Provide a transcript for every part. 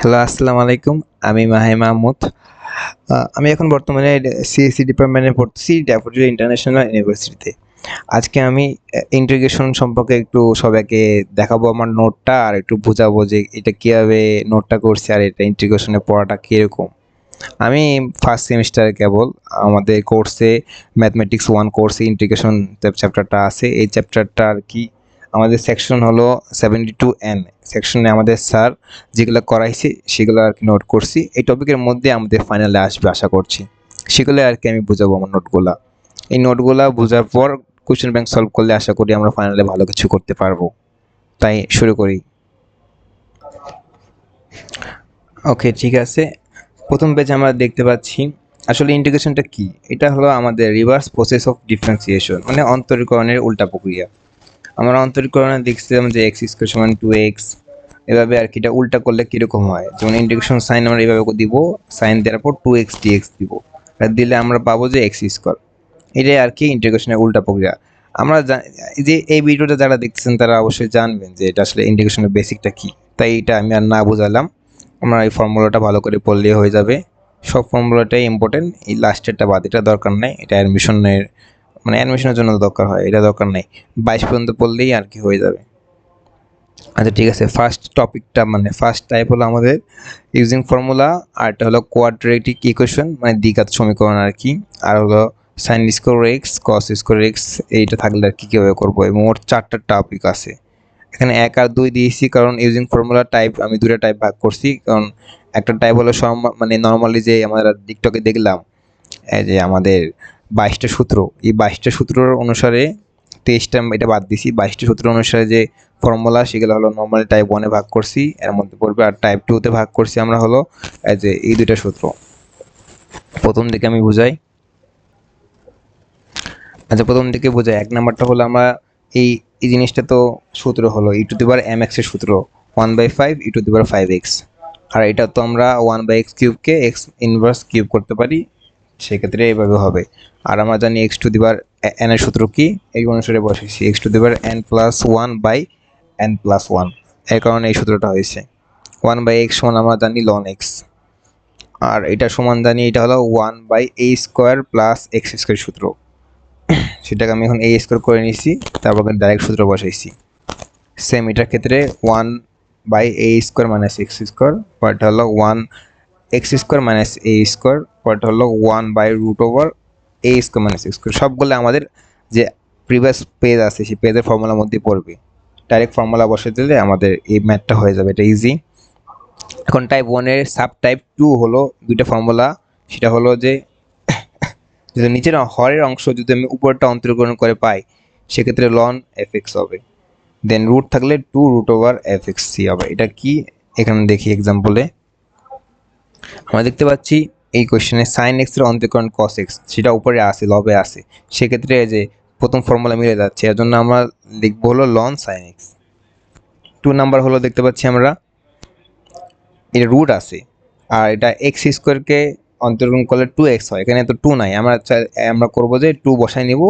Hello, আসসালামু আলাইকুম। আমি মাহি মাহমুদ। আমি এখন বর্তমানে সিএসসি ডিপার্টমেন্টে পড়তেছি ড্যাফোডিল ইন্টারন্যাশনাল ইউনিভার্সিটিতে। আজকে আমি ইন্টিগ্রেশন সম্পর্কে একটু সবাইকে দেখাবো আমার নোটটা আর একটু বুঝাবো যে এটা কিভাবে নোটটা করছি আর এটা ইন্টিগ্রেশনে পড়াটা কিরকম। আমি ফার্স্ট সেমিস্টারে কেবল আমাদের কোর্সে ম্যাথমেটিক্স 1 কোর্সে ইন্টিগ্রেশন চ্যাপ্টারটা আছে। এই চ্যাপ্টারটা আর কি আমাদের সেকশন হলো 72N সেকশনে আমাদের স্যার যেগুলো করাইছে সেগুলো আর কি নোট করছি। এই টপিকের মধ্যে আমাদের ফাইনালে আসবে আশা করছি। সেগুলো আর কি আমি বুঝাবো আমার নোটগুলা। এই নোটগুলা বোঝার পর কোয়েশ্চেন ব্যাংক সলভ করলে আশা করি আমরা ফাইনালে ভালো কিছু করতে পারবো। তাই শুরু করি। ওকে, ঠিক আছে। প্রথম পেজে আমরা দেখতে পাচ্ছি আসলে ইন্টিগ্রেশনটা কি। এটা হলো আমাদের রিভার্স প্রসেস অফ ডিফারেন্সিয়েশন, মানে অন্তরীকরণের উল্টা প্রক্রিয়া। আমরা অন্তরীকরণে দেখছিলাম যে এক্স স্কোয়ার সমান 2x, এভাবে আর কি এটা উল্টা করলে কিরকম হয়। যেমন ইন্টিগ্রেশন সাইন আমরা এইভাবে দিব, সাইন দেওয়ার পর 2x dx দিব, আর দিলে আমরা পাবো যে এক্স স্কোয়ার। এটাই আর কি ইন্টিগ্রেশনের উল্টা প্রক্রিয়া। আমরা যে এই ভিডিওটা যারা দেখতেছেন তারা অবশ্যই জানবেন যে এটা আসলে ইন্টিগ্রেশনের বেসিকটা কি। তাই এটা আমি আর না বোঝালাম, আমরা এই ফর্মুলাটা ভালো করে পড়লেই হয়ে যাবে। সব ফর্মুলাটাই ইম্পর্টেন্ট, এই লাস্টেরটা বাদ, এটা দরকার নেই। এটা অ্যাডমিশনের মানে অ্যাডমিশনের জন্য দরকার হয়, এটা দরকার নেই। 22 পর্যন্ত পড়লেই আর কি হয়ে যাবে। আচ্ছা, ঠিক আছে। ফার্স্ট টপিকটা মানে ফার্স্ট টাইপ হলো আমাদের ইউজিং ফর্মুলা, আর এটা হলো কোয়াড্রেটিক ইকুয়েশন মানে দ্বিঘাত সমীকরণ আর কি। আর হলো sine square x cos square x, এইটা থাকলে আর কি কীভাবে করবো। এবং মোট 4টা টপিক আছে। এখানে 1 আর 2 দিয়েছি কারণ ইউজিং ফর্মুলা টাইপ আমি 2টা টাইপ ভাগ করছি। কারণ একটা টাইপ হলো মানে নর্মালি যে আমরা টিকটকে দেখলাম এই যে আমাদের 22টা সূত্র, এই 22টা সূত্রের অনুসারে 23টা এটা বাদ দিছি। 22টা সূত্র অনুসারে যে ফর্মুলা সেগুলো হলো নর্মালি টাইপ 1 এ ভাগ করছি, এর মধ্যে পড়বে। আর টাইপ 2 তে ভাগ করছি আমরা হলো এই যে এই দুইটা সূত্র। প্রথম দিকে আমি বুঝাই। আচ্ছা, প্রথম দিকে বুঝাই। 1 নাম্বারটা হলো আমরা এই এই জিনিসটা তো সূত্র হলো e⁻mx এর সূত্র 1/5 e⁻5x। আর এটা তো আমরা 1/x কিউবকে x ইনভার্স কিউব করতে পারি, সেক্ষেত্রে এইভাবে হবে। আর আমরা জানি x to the power N এর সূত্র কি, এই অনুসারে বসেছি x to the power n+1/n+1, এর কারণে এই সূত্রটা হয়েছে। 1/x সমান আমরা জানি ln x, আর এটা সমান জানি এটা হলো 1/a² প্লাস এক্স স্কোয়ার সূত্র। সেটাকে আমি এখন a স্কোয়ার করে নিয়েছি, তারপর ডাইরেক্ট সূত্র বসাইছি। সেম এটার ক্ষেত্রে 1/a² মাইনাস এক্স স্কোয়ার, পরটা হলো 1x² মাইনাস a², পরটা হলো 1/√a² মাইনাস x²। সবগুলো আমাদের যে প্রিভিয়াস পেজ আছে সেই পেজের ফর্মুলার মধ্যে পড়বে। ডাইরেক্ট ফর্মুলা বসে দিলে আমাদের এই ম্যাথটা হয়ে যাবে, এটা ইজি। এখন টাইপ 1 এর সাব টাইপ 2 হলো দুইটা ফর্মুলা। সেটা হলো যে যদি নিচের হরের অংশ যদি আমি উপরটা অন্তরীকরণ করে পাই, সেক্ষেত্রে ln fx হবে। দেন রুট থাকলে 2√fxc হবে। এটা কি এখানে দেখি এক্সাম্পলে আমরা দেখতে পাচ্ছি এই কোশ্চেনে সাইন এক্স এর অন্তরীকরণ কস এক্স, সেটা উপরে আসে, লবে আসে। সেক্ষেত্রে যে প্রথম ফর্মুলা মিলে যাচ্ছে, এর জন্য আমরা লিখবো হলো ln সাইন এক্স। 2 নাম্বার হলো দেখতে পাচ্ছি আমরা এটা রুট আছে, আর এটা এক্স স্কোয়ারকে অন্তরীকরণ করলে 2x হয়। এখানে তো 2 নাই, আমরা করবো যে 2 বসাই নিব।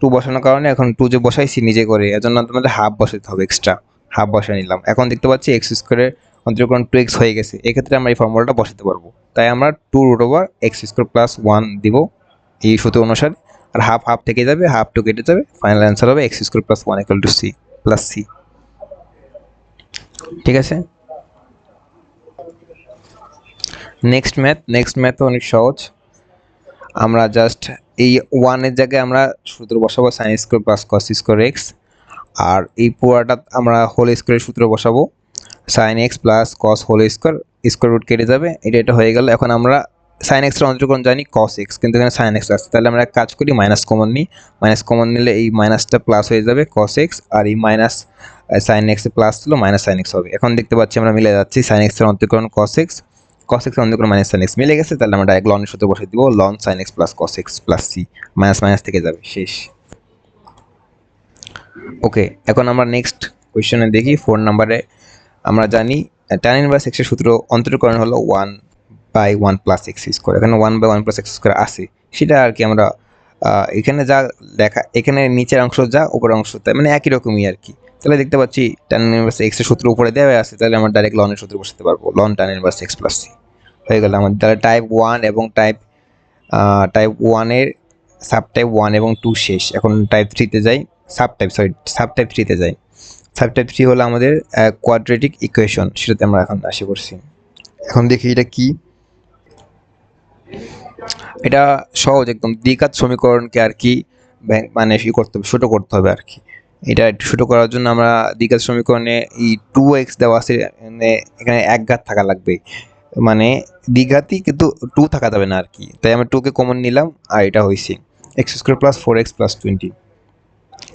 2 বসানোর কারণে এখন 2 যে বসাইছি নিজে করে, এর জন্য তোমাদের হাফ বসাতে হবে, এক্সট্রা হাফ বসাই নিলাম। এখন দেখতে পাচ্ছি এক্স স্কোয়ারের অন্তরীকরণ 2x হয়ে গেছে, এক্ষেত্রে আমরা এই ফর্মুলাটা বসাতে পারবো। তাই আমরা 2√x² প্লাস 1 দিব এই সূত্র অনুসারে। আর হাফ হাফ থেকে যাবে, হাফ 2 কেটে যাবে, ফাইনাল অ্যান্সার হবে x² plus 1 = c plus c। ঠিক আছে। নেক্সট ম্যাথ অনেক সহজ। আমরা জাস্ট এই 1 এর জায়গায় আমরা সূত্র বসাবো sin square plus cos square x, আর এই পুরাটা আমরা হোল স্কয়ারের সূত্র বসাবো sin x plus cos whole square, square root কেটে যাবে, এটা হয়ে গেল। এখন আমরা sin x এর অন্তরীকরণ জানি cos x, কিন্তু এখানে sin x আছে, তাহলে আমরা এক কাজ করি মাইনাস কমন নিই। মাইনাস কমন নিলে এই মাইনাসটা প্লাস হয়ে যাবে cos x, আর এই মাইনাস sin x এ প্লাস হলো মাইনাস sin x হবে। এখন দেখতে পাচ্ছি আমরা মিলে যাচ্ছি, sin x এর অন্তরীকরণ cos x, cos x এর অন্তরীকরণ মাইনাস sin x মিলে গেছে। তাহলে আমরা ডাইরেক্ট ln এর সূত্র বসিয়ে দিব, ln sin x plus cos x plus c, minus minus থেকে যাবে, শেষ। ওকে, এখন আমরা নেক্সট কোশ্চেনে দেখি 4 নম্বরে। আমরা জানি tan ইনভার্স x এর সূত্র অন্তরীকরণ হলো 1/1 প্লাস x²। এখানে 1/1 প্লাস x² আছে, সেটা আর কি আমরা এখানে যা লেখা, এখানে নিচের অংশ যা উপরের অংশ তাই, মানে একই রকমই আর কি। তাহলে দেখতে পাচ্ছি tan ইনভার্স x এর সূত্র উপরে দেওয়া আছে, তাহলে আমরা ডাইরেক্ট লনের সূত্র বসাতে পারবো, ln tan inverse x plus C হয়ে গেল আমাদের। তাহলে টাইপ 1 এবং টাইপ 1 এর সাব টাইপ 1 এবং 2 শেষ। এখন টাইপ 3 তে যাই, সাব টাইপ 3 তে যাই। সাব টাইপ 3 হলো আমাদের কোয়াড্রেটিক ইকুয়েশন, সেটাতে আমরা এখন আসি করছি। এখন দেখি এটা কি। এটা সহজ একদম, দ্বিঘাত সমীকরণকে আর কি মানে করতে হবে, ছোট করতে হবে আর কি। এটা একটু ছোট করার জন্য আমরা দ্বিঘাত সমীকরণে এই 2x দেওয়া আছে, এখানে এক ঘাত থাকা লাগবে, মানে দ্বিঘাতই কিন্তু 2 থাকা যাবে না আর কি। তাই আমরা 2 কে কমন নিলাম আর এটা হয়েছে x² + 4x + 20।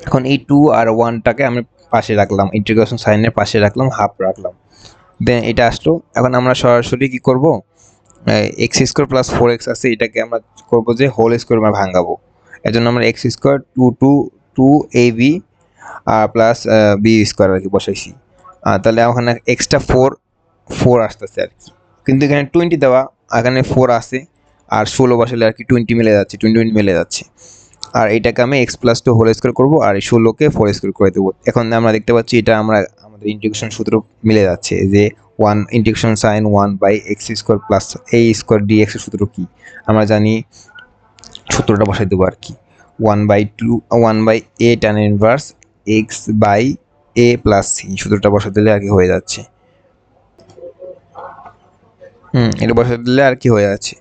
এখন এই 2 আর 1টাকে আমি পাশে রাখলাম, ইন্টিগ্রেশন সাইনের পাশে রাখলাম, হাফ রাখলাম, দেন এটা আসলো। এখন আমরা সরাসরি কি করব, x² + 4x আছে, এটাকে আমরা করব যে হোল স্কোয়ার আমরা ভাঙাবো। এর জন্য আমরা x² 2ab প্লাস b² আর কি বসাইছি। তাহলে ওখানে এক্সট্রা 4 আসতেছে আর কি, কিন্তু এখানে 20 দেওয়া, এখানে 4 আছে আর 16 বসালে আর কি 20 মিলে যাচ্ছে, 20 মিলে যাচ্ছে। আর এটাকে আমি x + 2 হোল স্কোয়ার করবো আর এই 16কে 4² করে দেবো। এখন আমরা দেখতে পাচ্ছি এটা আমাদের ইন্টিগ্রেশন সূত্র মিলে যাচ্ছে, যে 1 integration sign 1/x² + a² dx এর সূত্র কি আমরা জানি, সূত্রটা বসাই দেবো আর কি। 1/a tan inverse x/a + c সূত্রটা বসাই দিলে আর কি হয়ে যাচ্ছে। এটা বসাই দিলে আর কি হয়ে যাচ্ছে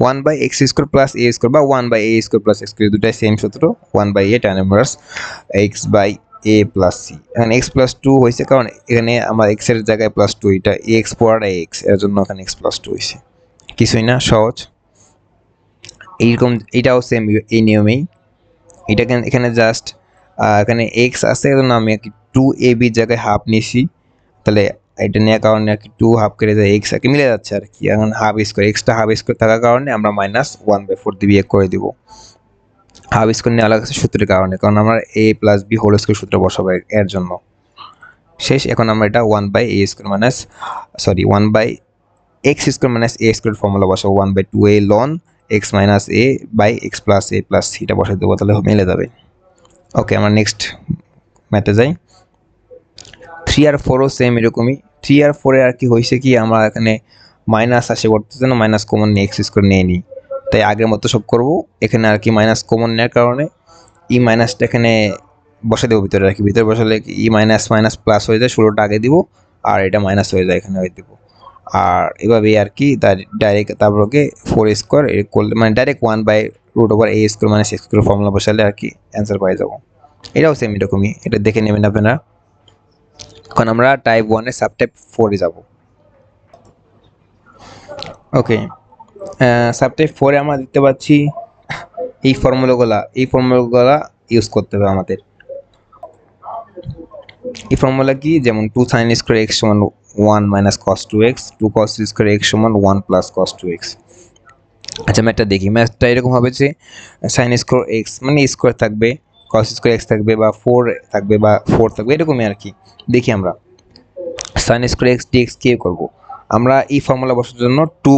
1/x² + a² বা 1/a² + x², দুটাই সেম সূত্র, 1/a tan inverse x/a + c। এখানে x + 2 হয়েছে কারণ এখানে আমার x এর জায়গায় +2, এটা x পড়াটা x, এর জন্য এখানে x + 2 হয়েছে। কিছুই না, সহজ। এইরকম এটাও সেম এই নিয়মেই, এটাকে এখানে জাস্ট এখানে x আছে, এর জন্য আমি 2ab জায়গায় হাফ নিছি, তাহলে এটা নেওয়ার কারণে আর কি 2 হাফ কেটে যায়, x আর কি মিলে যাচ্ছে আর কি। এখন half square, extra half square থাকার কারণে আমরা -1/4 দিয়ে বিয়োগ করে দিব, হাফ স্কোয়ার নেওয়া লাগছে সূত্রের কারণে, কারণ আমরা a + b হোল স্কোয়ার সূত্র বসাবো এর জন্য। শেষ। এখন আমরা এটা 1/x² - a² ফর্মুলা বসাবো, 1/2a ln x - a/x + a + c এটা বসাই দেবো, তাহলে মিলে যাবে। ওকে, আমরা নেক্সট ম্যাথে যাই। 3 আর 4ও সেম এরকমই। 3 আর 4 এ আর কি হয়েছে কি, আমরা এখানে মাইনাস আসে করতেছে না, মাইনাস কমন নিয়ে x² নিয়ে নিই, তাই আগের মতো সব করব। এখানে আর কি মাইনাস কমন নেওয়ার কারণে ই মাইনাসটা এখানে বসে দেবো ভিতরে আর কি, ভিতরে বসালে ই মাইনাস মাইনাস প্লাস হয়ে যায়, 16টা আগে দিব আর এটা মাইনাস হয়ে যায় এখানে হয়ে দেবো। আর এভাবেই আর কি ডাইরেক্ট তারপরকে 4² করলে মানে ডাইরেক্ট 1/√a² - x² ফর্মুলা বসালে আর কি অ্যান্সার পাই যাবো। এটাও সেম এরকমই, এটা দেখে নেবেন আপনারা। এখন আমরা টাইপ 1 এর সাব টাইপ 4 এ যাব। ওকে, সাব টাইপ 4 এ আমরা দেখতে পাচ্ছি এই ফর্মুলাগুলা ইউজ করতে হবে আমাদের। এই ফর্মুলা কি, যেমন 2 sin² x = 1 - cos 2x, 2 cos 2² x = 1 + cos 2x। আচ্ছা, ম্যাথটা দেখি। ম্যাথটা এরকম হবে যে sin² x মানে স্কোয়ার থাকবে, cos² x থাকবে বা 4 থাকবে বা 4 থাকবে, এরকমই আর কি। দেখি আমরা sin² x dx কে করব, আমরা এই ফর্মুলা বসানোর জন্য 2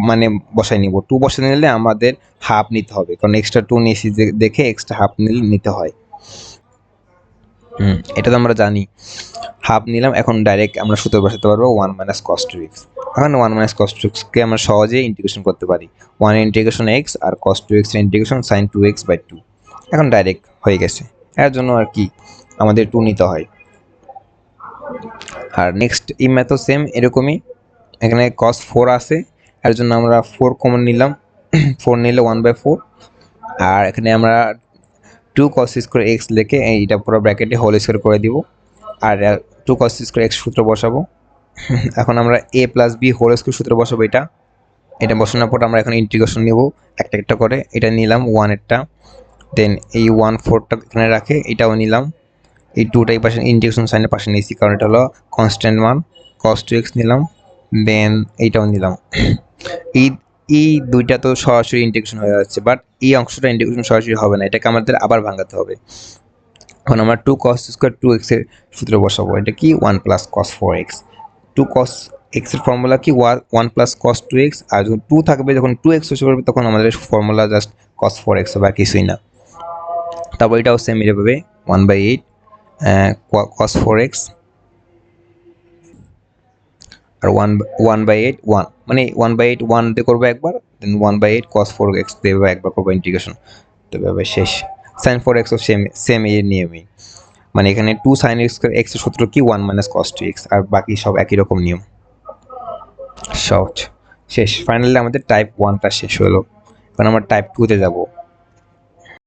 মানে বসাই নিব। 2 বসাই নিলে আমাদের হাফ নিতে হবে, কারণ এক্সট্রা 2 নিয়েছি দেখে এক্সট্রা হাফ নিতে হয়। এটা তো আমরা জানি, হাফ নিলাম। এখন ডাইরেক্ট আমরা সূত্র বসাতে পারবো 1 - cos 2x। এখন 1 - cos 2x কে আমরা সহজে ইন্টিগ্রেশন করতে পারি, 1 ইন্টিগ্রেশন x আর cos 2x এর ইন্টিগ্রেশন sin 2x/2। এখন ডাইরেক্ট হয়ে গেছে, এর জন্য আর কি আমাদের 2 নিতে হয়। আর নেক্সট এই ম্যাথও সেম এরকমই, এখানে cos 4 আছে, এর জন্য আমরা 4 কমন নিলাম, 4 নিলে 1/4। আর এখানে আমরা 2 cos স্কোয়ার x লিখে এইটা পুরো ব্র্যাকেটে হোল স্কোয়ার করে দিব, আর 2 cos স্কোয়ার x সূত্র বসাবো। এখন আমরা a + b হোল স্কোয়ার সূত্র বসাবো, এটা বসানোর পর আমরা এখন ইন্টিগ্রেশন নিব একটা একটা করে। এটা নিলাম 1 এরটা, দেন এই 1/4টা এখানে রাখে এটাও নিলাম, এই 2টাই পাশে ইন্টিগ্রেশন সাইনের পাশে নিয়েছি কারণ এটা হলো কনস্ট্যান্ট মান। cos 2x নিলাম, দেন এইটাও নিলাম। এই দুইটা তো সরাসরি ইন্টিগ্রেশন হয়ে যাচ্ছে, বাট এই অংশটা ইন্টিগ্রেশন সরাসরি হবে না, এটাকে আমাদের আবার ভাঙাতে হবে। এখন আমরা 2 cos স্কোয়ার 2x এর সূত্র বসাবো, এটা কি 1 + cos 4x। 2 cos x এর ফর্মুলা কি 1 + cos 2x, আর যখন 2 থাকবে, যখন 2x বসে পড়বে তখন আমাদের ফর্মুলা জাস্ট cos 4x হবে, আর কিছুই না। তারপর এটাও সেম এভাবে 1/8 cos 4x আর 1/8 1 মানে 1/8 1 দিয়ে করবো একবার, দেন 1/8 cos 4x দিয়ে একবার করবো ইন্টিগ্রেশন, তবে শেষ। sin 4x ও সেম এর নিয়মই, মানে এখানে 2 sin x এর সূত্র কি 1 minus cos 2x, আর বাকি সব একই রকম নিয়ম। সহজ, শেষ। ফাইনালি আমাদের টাইপ 1টা শেষ হলো, এখন আমরা টাইপ 2 তে যাব।